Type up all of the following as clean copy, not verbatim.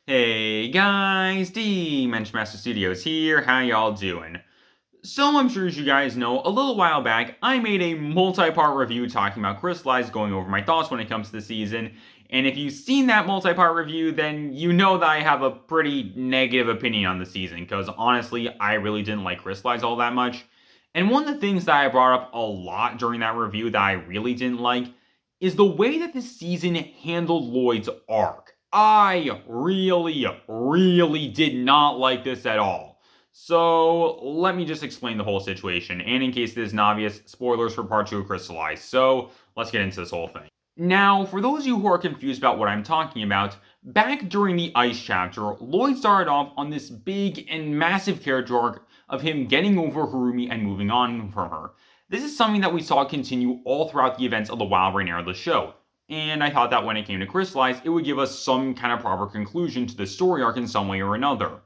Hey guys, Dimension Master Studios here, how y'all doing? So I'm sure as you guys know, a little while back, I made a multi-part review talking about Crystalized, going over my thoughts when it comes to the season, and if you've seen that multi-part review, then you know that I have a pretty negative opinion on the season, because honestly, I really didn't like Crystalized all that much. And one of the things that I brought up a lot during that review that I really didn't like is the way that the season handled Lloyd's arc. I really did not like this at all. So, let me just explain the whole situation, and in case this isn't obvious, spoilers for part 2 of Crystalized, so let's get into this whole thing. Now, for those of you who are confused about what I'm talking about, back during the Ice chapter, Lloyd started off on this big and massive character arc of him getting over Harumi and moving on from her. This is something that we saw continue all throughout the events of the Wild Brain era of the show, and I thought that when it came to Crystalized, it would give us some kind of proper conclusion to the story arc in some way or another.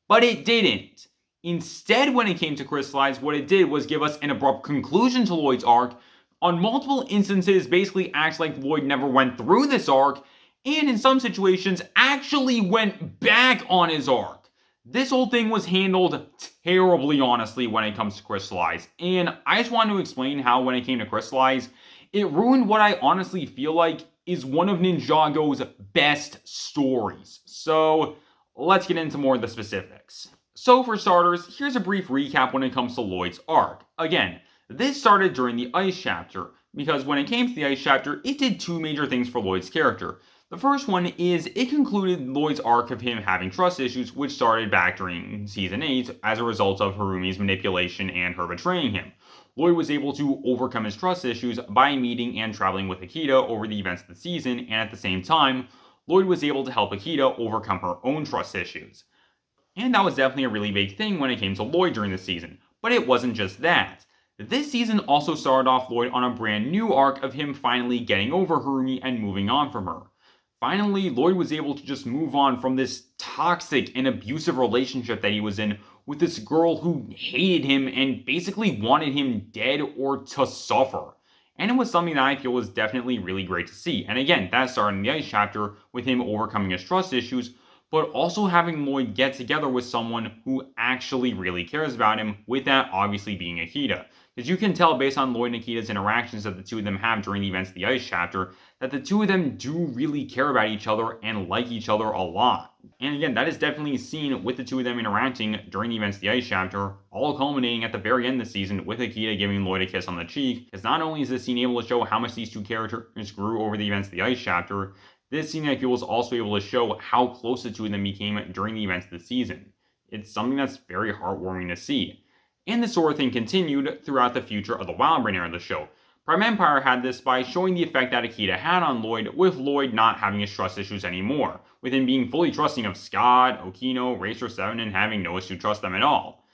But it didn't. Instead, when it came to Crystalized, what it did was give us an abrupt conclusion to Lloyd's arc, on multiple instances basically acts like Lloyd never went through this arc, and in some situations actually went back on his arc. This whole thing was handled terribly, honestly, when it comes to Crystalized, and I just want to explain how when it came to Crystalized, it ruined what I honestly feel like is one of Ninjago's best stories. So, let's get into more of the specifics. So for starters, here's a brief recap when it comes to Lloyd's arc. Again, this started during the Ice chapter, because when it came to the Ice chapter, it did two major things for Lloyd's character. The first one is it concluded Lloyd's arc of him having trust issues, which started back during Season 8 as a result of Harumi's manipulation and her betraying him. Lloyd was able to overcome his trust issues by meeting and traveling with Akita over the events of the season, and at the same time, Lloyd was able to help Akita overcome her own trust issues. And that was definitely a really big thing when it came to Lloyd during the season. But it wasn't just that. This season also started off Lloyd on a brand new arc of him finally getting over Harumi and moving on from her. Finally, Lloyd was able to just move on from this toxic and abusive relationship that he was in with this girl who hated him and basically wanted him dead or to suffer. And it was something that I feel was definitely really great to see. And again, that started in the Ice chapter with him overcoming his trust issues, but also having Lloyd get together with someone who actually really cares about him, with that obviously being Akita. Because you can tell based on Lloyd and Akita's interactions that the two of them have during the events of the Ice chapter, that the two of them do really care about each other and like each other a lot. And again, that is definitely seen with the two of them interacting during the events of the Ice chapter, all culminating at the very end of the season with Akita giving Lloyd a kiss on the cheek, because not only is this scene able to show how much these two characters grew over the events of the Ice chapter, this scene I feel was also able to show how close the two of them became during the events of the season. It's something that's very heartwarming to see. And this sort of thing continued throughout the future of the Wild Brain era of the show. Prime Empire had this by showing the effect that Akita had on Lloyd, with Lloyd not having his trust issues anymore, with him being fully trusting of Scott, Okino, Racer 7, and having no issue to trust them at all.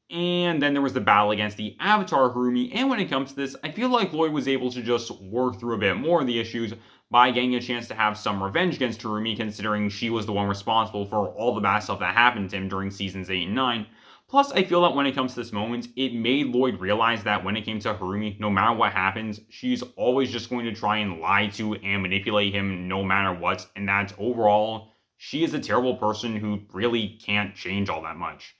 And then there was the battle against the Avatar Harumi, and when it comes to this, I feel like Lloyd was able to just work through a bit more of the issues by getting a chance to have some revenge against Harumi, considering she was the one responsible for all the bad stuff that happened to him during seasons 8 and 9. Plus, I feel that when it comes to this moment, it made Lloyd realize that when it came to Harumi, no matter what happens, she's always just going to try and lie to and manipulate him no matter what, and that overall, she is a terrible person who really can't change all that much.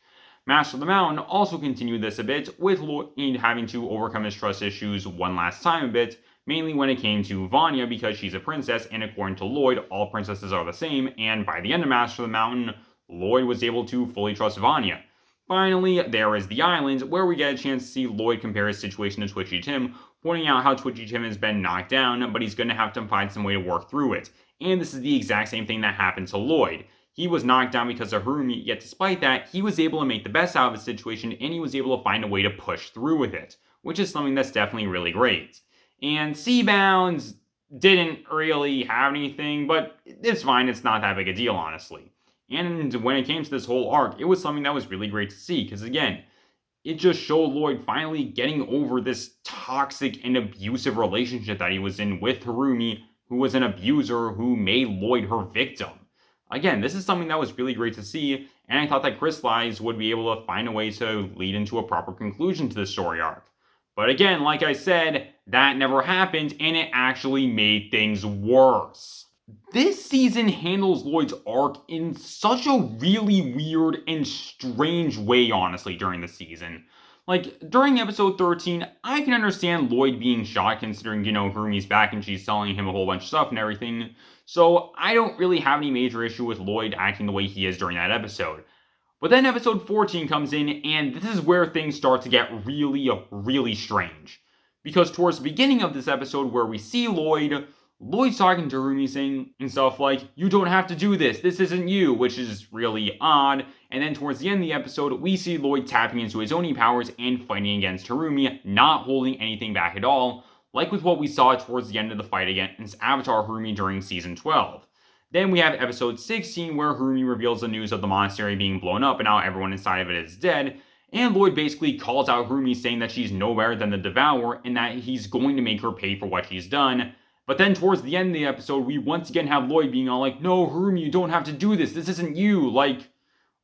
Master of the Mountain also continued this a bit, with Lloyd having to overcome his trust issues one last time a bit, mainly when it came to Vanya because she's a princess, and according to Lloyd, all princesses are the same, and by the end of Master of the Mountain, Lloyd was able to fully trust Vanya. Finally, there is the island, where we get a chance to see Lloyd compare his situation to Twitchy Tim, pointing out how Twitchy Tim has been knocked down, but he's going to have to find some way to work through it. And this is the exact same thing that happened to Lloyd. He was knocked down because of Harumi, yet despite that, he was able to make the best out of his situation, and he was able to find a way to push through with it, which is something that's definitely really great. And Seabounds didn't really have anything, but it's fine, it's not that big a deal, honestly. And when it came to this whole arc, it was something that was really great to see, because again, it just showed Lloyd finally getting over this toxic and abusive relationship that he was in with Harumi, who was an abuser who made Lloyd her victim. Again, this is something that was really great to see, and I thought that Crystalized would be able to find a way to lead into a proper conclusion to the story arc. But again, like I said, that never happened, and it actually made things worse. This season handles Lloyd's arc in such a really weird and strange way, honestly, during the season. Like, during episode 13, I can understand Lloyd being shocked considering, Harumi's back and she's telling him a whole bunch of stuff and everything. So, I don't really have any major issue with Lloyd acting the way he is during that episode. But then episode 14 comes in, and this is where things start to get really, really strange. Because towards the beginning of this episode, where we see Lloyd's talking to Rumi saying and stuff like, "You don't have to do this isn't you," which is really odd. And then towards the end of the episode, we see Lloyd tapping into his Oni powers and fighting against Harumi, not holding anything back at all, like with what we saw towards the end of the fight against Avatar Harumi during Season 12. Then we have episode 16, where Harumi reveals the news of the monastery being blown up and how everyone inside of it is dead, and Lloyd basically calls out Harumi saying that she's no better than the Devourer and that he's going to make her pay for what she's done. But then towards the end of the episode, we once again have Lloyd being all like, "No, Harumi, you don't have to do this isn't you," like,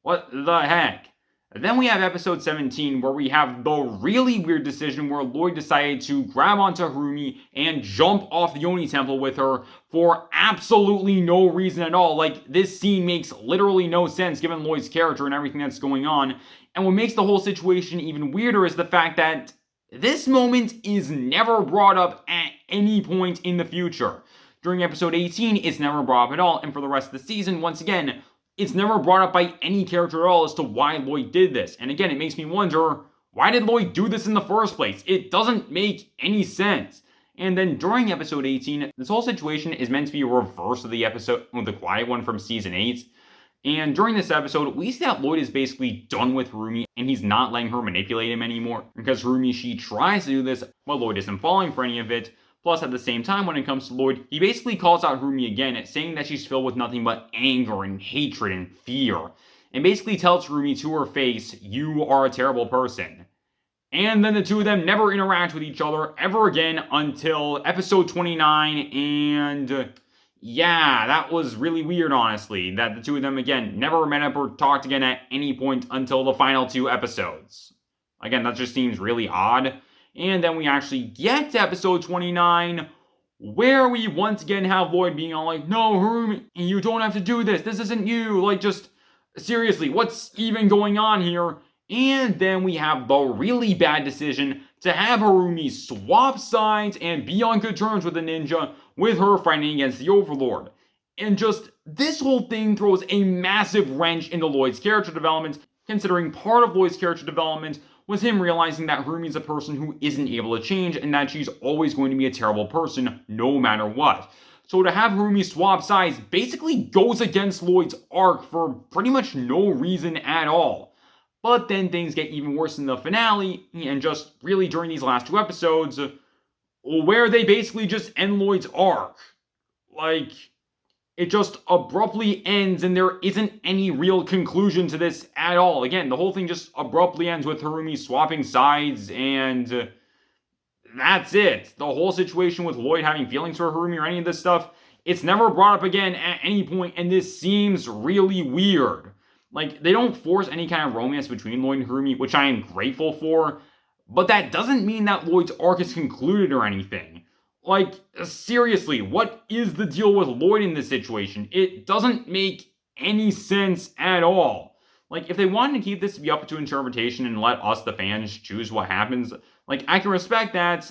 what the heck? Then we have episode 17, where we have the really weird decision where Lloyd decided to grab onto Harumi and jump off the Oni Temple with her for absolutely no reason at all. Like, this scene makes literally no sense given Lloyd's character and everything that's going on. And what makes the whole situation even weirder is the fact that this moment is never brought up at any point in the future. During episode 18, it's never brought up at all, and for the rest of the season, once again, it's never brought up by any character at all as to why Lloyd did this. And again, it makes me wonder, why did Lloyd do this in the first place? It doesn't make any sense. And then during episode 18, this whole situation is meant to be a reverse of the episode, the quiet one from season 8. And during this episode, we see that Lloyd is basically done with Harumi, and he's not letting her manipulate him anymore. Because Harumi, she tries to do this, but Lloyd isn't falling for any of it. Plus, at the same time, when it comes to Lloyd, he basically calls out Harumi again, saying that she's filled with nothing but anger and hatred and fear. And basically tells Harumi to her face, "You are a terrible person." And then the two of them never interact with each other ever again until episode 29, and yeah, that was really weird, honestly, that the two of them, again, never met up or talked again at any point until the final 2 episodes. Again, that just seems really odd. And then we actually get to episode 29, where we once again have Lloyd being all like, "No, Harumi, you don't have to do this isn't you, like, just, seriously, what's even going on here?" And then we have the really bad decision to have Harumi swap sides and be on good terms with the ninja, with her fighting against the Overlord. And just, this whole thing throws a massive wrench into Lloyd's character development, considering part of Lloyd's character development was him realizing that Harumi's a person who isn't able to change and that she's always going to be a terrible person no matter what. So to have Harumi swap sides basically goes against Lloyd's arc for pretty much no reason at all. But then things get even worse in the finale, and just really during these last 2 episodes, where they basically just end Lloyd's arc. Like, it just abruptly ends and there isn't any real conclusion to this at all. Again, the whole thing just abruptly ends with Harumi swapping sides, and that's it. The whole situation with Lloyd having feelings for Harumi or any of this stuff, it's never brought up again at any point, and this seems really weird. Like, they don't force any kind of romance between Lloyd and Harumi, which I am grateful for, but that doesn't mean that Lloyd's arc is concluded or anything. Like, seriously, what is the deal with Lloyd in this situation? It doesn't make any sense at all. Like, if they wanted to keep this to be up to interpretation and let us, the fans, choose what happens, like, I can respect that,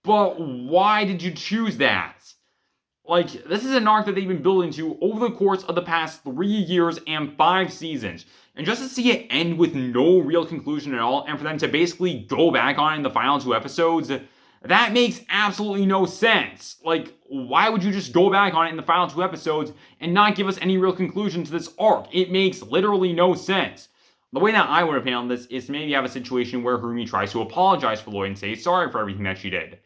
but why did you choose that? Like, this is an arc that they've been building to over the course of the past 3 years and 5 seasons. And just to see it end with no real conclusion at all, and for them to basically go back on it in the final 2 episodes, that makes absolutely no sense. Like, why would you just go back on it in the final 2 episodes and not give us any real conclusion to this arc? It makes literally no sense. The way that I would have handled this is to maybe have a situation where Harumi tries to apologize for Lloyd and say sorry for everything that she did.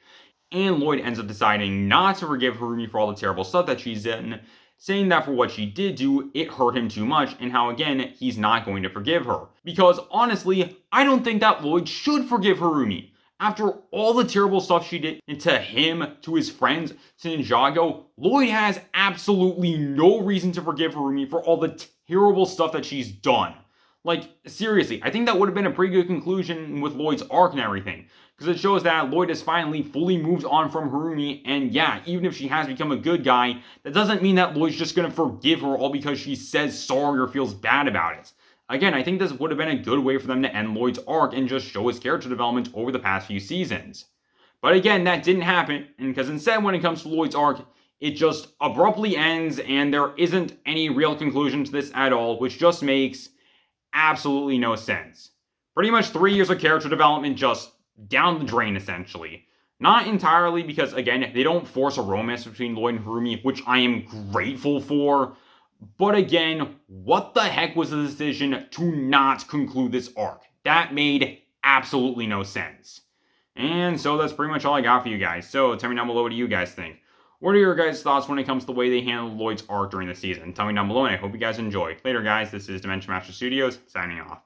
And Lloyd ends up deciding not to forgive Harumi for all the terrible stuff that she's done, saying that for what she did do, it hurt him too much, and how, again, he's not going to forgive her. Because, honestly, I don't think that Lloyd should forgive Harumi. After all the terrible stuff she did to him, to his friends, to Ninjago, Lloyd has absolutely no reason to forgive Harumi for all the terrible stuff that she's done. Like, seriously, I think that would have been a pretty good conclusion with Lloyd's arc and everything. because it shows that Lloyd has finally fully moved on from Harumi, and yeah, even if she has become a good guy, that doesn't mean that Lloyd's just gonna forgive her all because she says sorry or feels bad about it. Again, I think this would have been a good way for them to end Lloyd's arc and just show his character development over the past few seasons. But again, that didn't happen, and because instead when it comes to Lloyd's arc, it just abruptly ends and there isn't any real conclusion to this at all, which just makes absolutely no sense. Pretty much 3 years of character development just down the drain, essentially. Not entirely because, again, they don't force a romance between Lloyd and Harumi, which I am grateful for. But again, what the heck was the decision to not conclude this arc? That made absolutely no sense. And so that's pretty much all I got for you guys. So tell me down below, what do you guys think? What are your guys' thoughts when it comes to the way they handled Lloyd's arc during the season? Tell me down below, and I hope you guys enjoy. Later, guys, this is Dimension Master Studios, signing off.